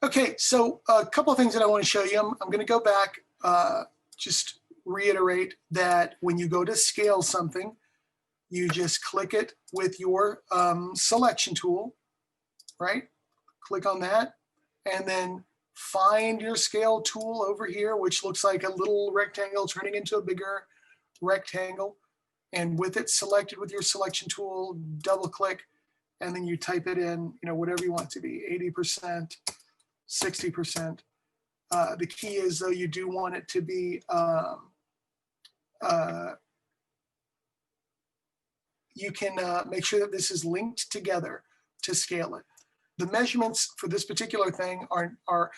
Okay, so a couple of things that I want to show you. I'm going to go back, just reiterate that when you go to scale something, you just click it with your selection tool, right? Click on that, and then find your scale tool over here, which looks like a little rectangle turning into a bigger rectangle. And with it selected with your selection tool, double click, and then you type it in, whatever you want it to be, 80%, 60%. The key is, though, you do want it to be, you can make sure that this is linked together to scale it. The measurements for this particular thing are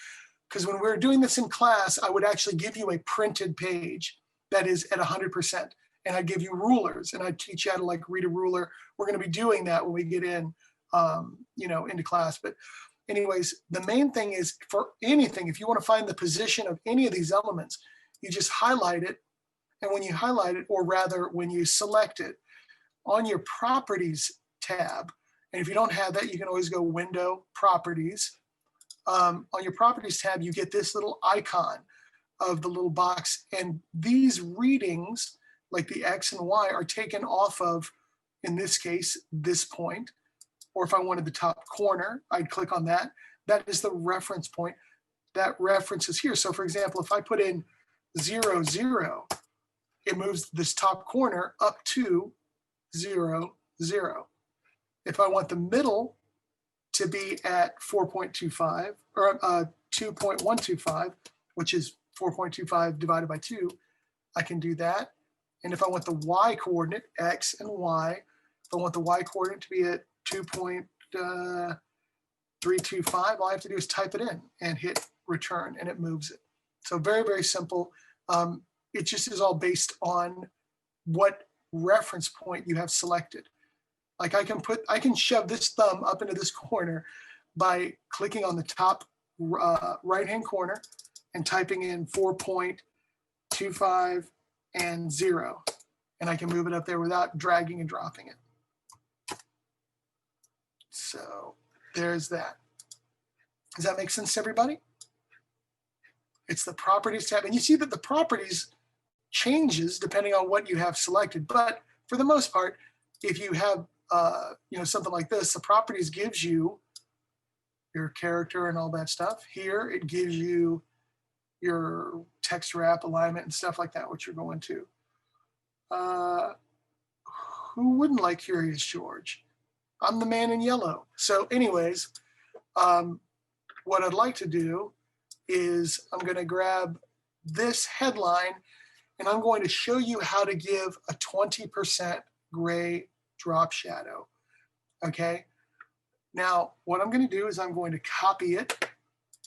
because when we're doing this in class, I would actually give you a printed page that is at 100%. And I give you rulers, and I teach you how to read a ruler. We're going to be doing that when we get in, into class. But anyways, the main thing is for anything, if you want to find the position of any of these elements, you just highlight it. And when you highlight it, or rather when you select it on your properties tab, and if you don't have that, you can always go Window, Properties. On your Properties tab, you get this little icon of the little box. And these readings, like the X and Y, are taken off of, in this case, this point. Or if I wanted the top corner, I'd click on that. That is the reference point. That reference is here. So for example, if I put in 0, 0, it moves this top corner up to 0, 0. If I want the middle to be at 4.25 or 2.125, which is 4.25 divided by 2, I can do that. And if I want the Y coordinate, X and Y, if I want the Y coordinate to be at 2.325, all I have to do is type it in and hit return, and it moves it. So very, very simple. It just is all based on what reference point you have selected. Like I can shove this thumb up into this corner by clicking on the top right-hand corner and typing in 4.25 and 0, and I can move it up there without dragging and dropping it. So there's that. Does that make sense to everybody? It's the Properties tab, and you see that the Properties changes depending on what you have selected. But for the most part, if you have something like this, the Properties gives you your character and all that stuff. Here it gives you your text wrap, alignment, and stuff like that, which you're going to. Who wouldn't like Curious George? I'm the man in yellow. So anyways, what I'd like to do is I'm going to grab this headline, and I'm going to show you how to give a 20% gray drop shadow. Okay. Now, what I'm going to do is I'm going to copy it,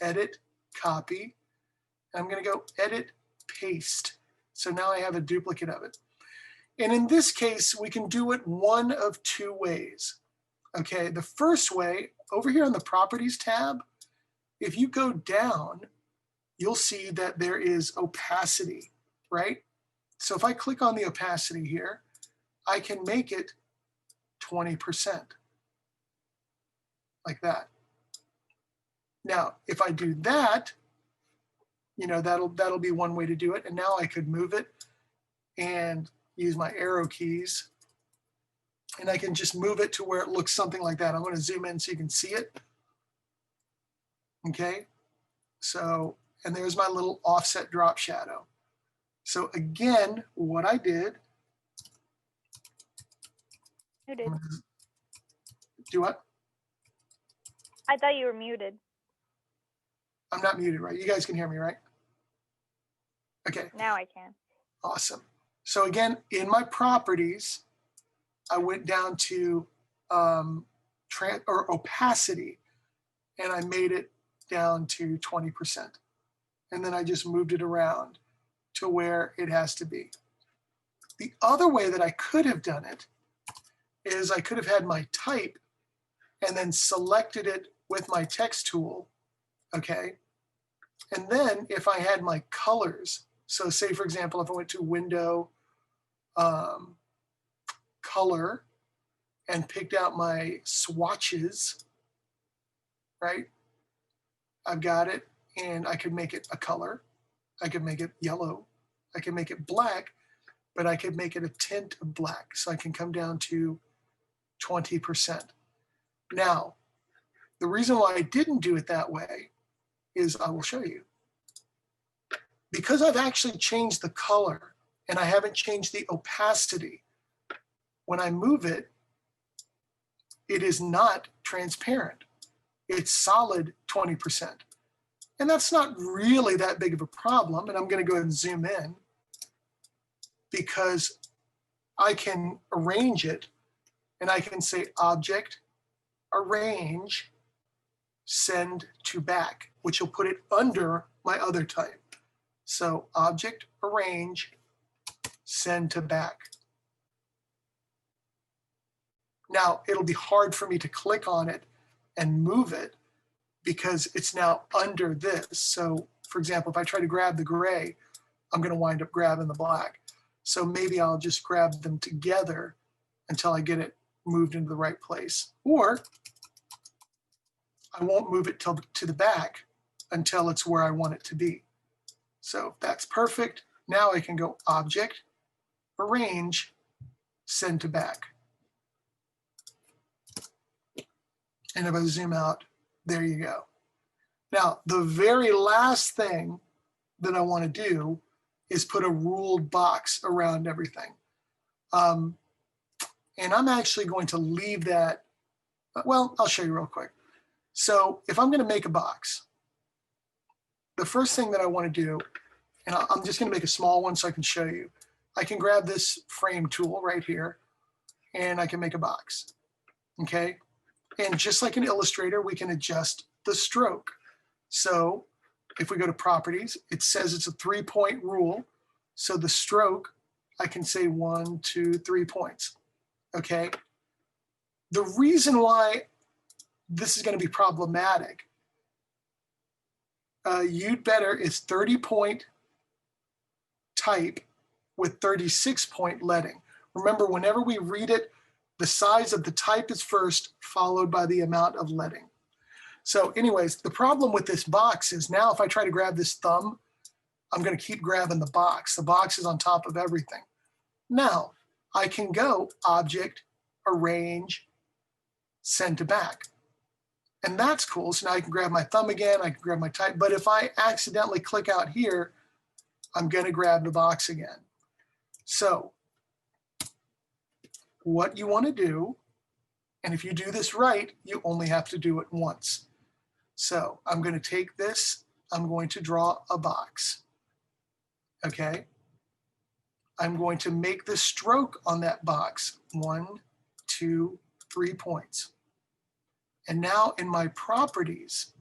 edit, copy. I'm going to go edit, paste. So now I have a duplicate of it. And in this case, we can do it one of two ways. Okay, the first way, over here on the Properties tab, if you go down, you'll see that there is opacity, right? So if I click on the opacity here, I can make it 20%, like that. Now, if I do that, that'll be one way to do it. And now I could move it and use my arrow keys, and I can just move it to where it looks something like that. I'm going to zoom in so you can see it. Okay, so, and there's my little offset drop shadow. So again, what I did. Muted. Do what? I thought you were muted. I'm not muted, right? You guys can hear me, right? Okay. Now I can. Awesome. So again, in my properties, I went down to opacity, and I made it down to 20%. And then I just moved it around to where it has to be. The other way that I could have done it is I could have had my type and then selected it with my text tool, okay? And then if I had my colors, so say for example, if I went to Window, Color, and picked out my swatches, right? I've got it, and I could make it a color. I could make it yellow. I can make it black, but I could make it a tint of black. So I can come down to 20%. Now, the reason why I didn't do it that way is I will show you. Because I've actually changed the color and I haven't changed the opacity, when I move it, it is not transparent. It's solid 20%. And that's not really that big of a problem. And I'm going to go ahead and zoom in because I can arrange it, and I can say Object, Arrange, Send to Back, which will put it under my other type. So Object, Arrange, Send to Back. Now, it'll be hard for me to click on it and move it because it's now under this. So for example, if I try to grab the gray, I'm going to wind up grabbing the black. So maybe I'll just grab them together until I get it moved into the right place. Or I won't move it to the back until it's where I want it to be. So that's perfect. Now I can go Object, Arrange, Send to Back. And if I zoom out, there you go. Now, the very last thing that I want to do is put a ruled box around everything. And I'm actually going to leave that. Well, I'll show you real quick. So if I'm going to make a box, the first thing that I want to do, and I'm just going to make a small one so I can show you. I can grab this frame tool right here, and I can make a box. Okay. And just like in Illustrator, we can adjust the stroke. So if we go to Properties, it says it's a 3-point rule. So the stroke, I can say 1, 2, 3 points. Okay. The reason why this is going to be problematic, You'd Better is 30-point type with 36-point leading. Remember, whenever we read it, the size of the type is first, followed by the amount of leading. So anyways, the problem with this box is now if I try to grab this thumb, I'm going to keep grabbing the box. The box is on top of everything. Now, I can go Object, Arrange, Send to Back. And that's cool. So now I can grab my thumb again, I can grab my type. But if I accidentally click out here, I'm going to grab the box again. So what you want to do, and if you do this right, you only have to do it once. So I'm going to take this, I'm going to draw a box. Okay. I'm going to make the stroke on that box 1, 2, 3 points. And now in my properties,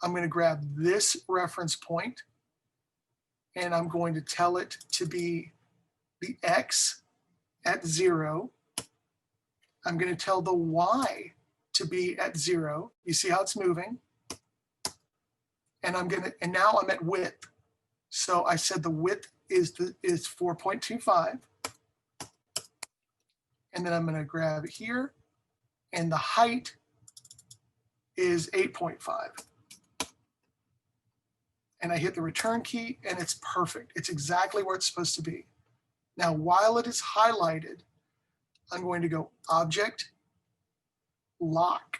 I'm going to grab this reference point and I'm going to tell it to be the X at 0. I'm going to tell the Y to be at 0. You see how it's moving? And now I'm at width. So I said the width is 4.25. And then I'm going to grab it here. And the height is 8.5. And I hit the return key and it's perfect. It's exactly where it's supposed to be. Now, while it is highlighted, I'm going to go Object, Lock.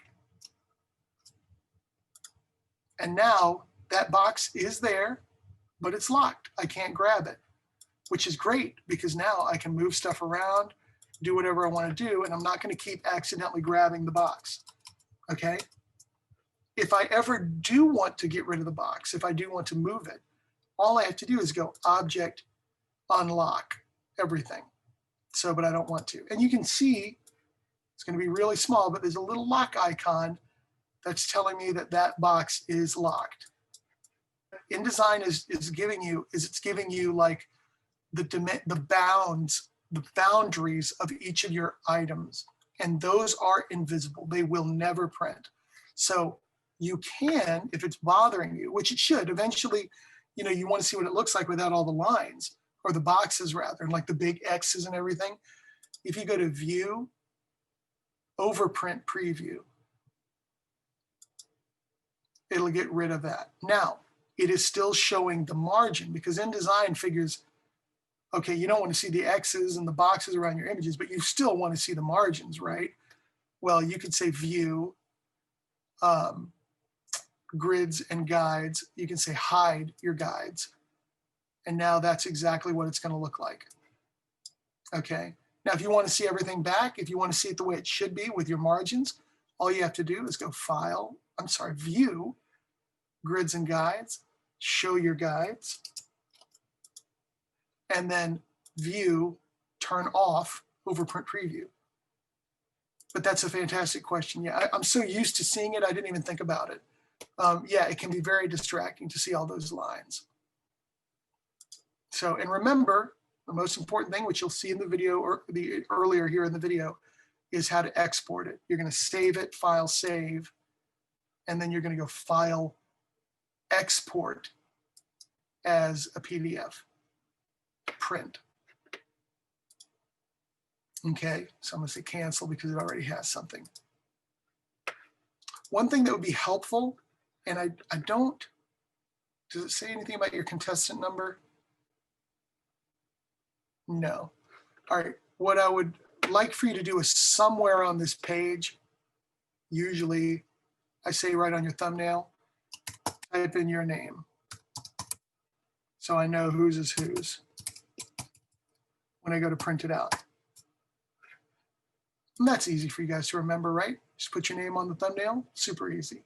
And now that box is there, but it's locked. I can't grab it, which is great because now I can move stuff around, do whatever I want to do, and I'm not going to keep accidentally grabbing the box. Okay? If I ever do want to get rid of the box, if I do want to move it, all I have to do is go Object, Unlock everything. So, but I don't want to. And you can see it's going to be really small, but there's a little lock icon that's telling me that that box is locked. InDesign is giving you like the boundaries of each of your items, and those are invisible. They will never print. So you can, if it's bothering you, which it should eventually, you want to see what it looks like without all the lines, or the boxes rather, like the big X's and everything. If you go to View, Overprint Preview, it'll get rid of that. Now, it is still showing the margin because InDesign figures, okay, you don't want to see the X's and the boxes around your images, but you still want to see the margins, right? Well, you could say view, grids and guides. You can say hide your guides. And now that's exactly what it's going to look like. Okay. Now, if you want to see everything back, if you want to see it the way it should be with your margins, all you have to do is go view, grids and guides, show your guides, and then view, turn off overprint preview. But that's a fantastic question. Yeah, I'm so used to seeing it, I didn't even think about it. Yeah, it can be very distracting to see all those lines. So, and remember, the most important thing, which you'll see in the video or earlier here in the video, is how to export it. You're going to save it, file, save, and then you're going to go file, export as a PDF, print. Okay, so I'm going to say cancel because it already has something. One thing that would be helpful, and I don't, does it say anything about your contestant number? No. All right, what I would like for you to do is somewhere on this page, usually I say right on your thumbnail, type in your name. So I know whose is whose when I go to print it out. And that's easy for you guys to remember, right? Just put your name on the thumbnail, super easy.